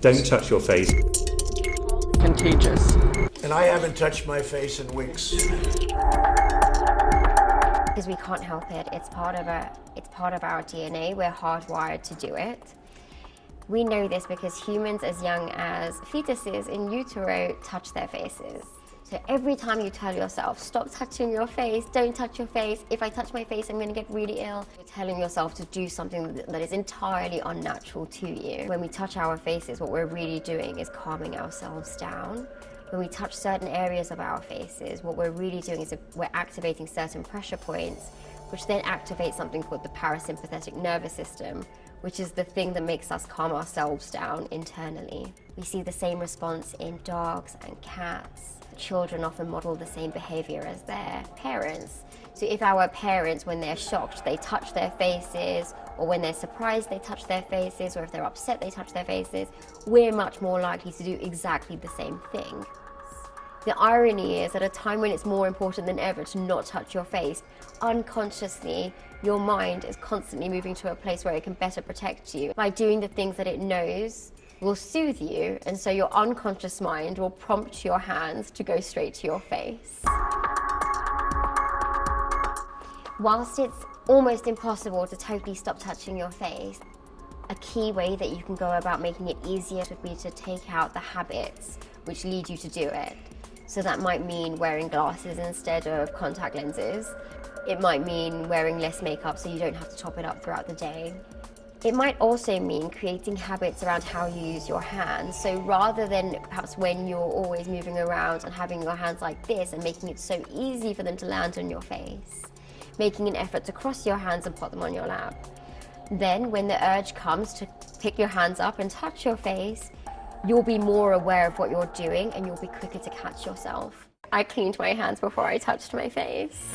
Don't touch your face. Contagious. And I haven't touched my face in weeks. Because we can't help it. It's part of our DNA. We're hardwired to do it. We know this because humans as young as fetuses in utero touch their faces. So every time you tell yourself, stop touching your face, don't touch your face, if I touch my face, I'm going to get really ill. You're telling yourself to do something that is entirely unnatural to you. When we touch our faces, what we're really doing is calming ourselves down. When we touch certain areas of our faces, what we're really doing is we're activating certain pressure points, which then activates something called the parasympathetic nervous system, which is the thing that makes us calm ourselves down internally. We see the same response in dogs and cats. Children often model the same behavior as their parents. So if our parents, when they're shocked, they touch their faces, or when they're surprised, they touch their faces, or if they're upset, they touch their faces, we're much more likely to do exactly the same thing. The irony is, at a time when it's more important than ever to not touch your face, unconsciously, your mind is constantly moving to a place where it can better protect you by doing the things that it knows will soothe you, and so your unconscious mind will prompt your hands to go straight to your face. Whilst it's almost impossible to totally stop touching your face, a key way that you can go about making it easier would be to take out the habits which lead you to do it. So that might mean wearing glasses instead of contact lenses. It might mean wearing less makeup so you don't have to top it up throughout the day. It might also mean creating habits around how you use your hands. So rather than perhaps when you're always moving around and having your hands like this and making it so easy for them to land on your face, making an effort to cross your hands and put them on your lap. Then when the urge comes to pick your hands up and touch your face, you'll be more aware of what you're doing and you'll be quicker to catch yourself. I cleaned my hands before I touched my face.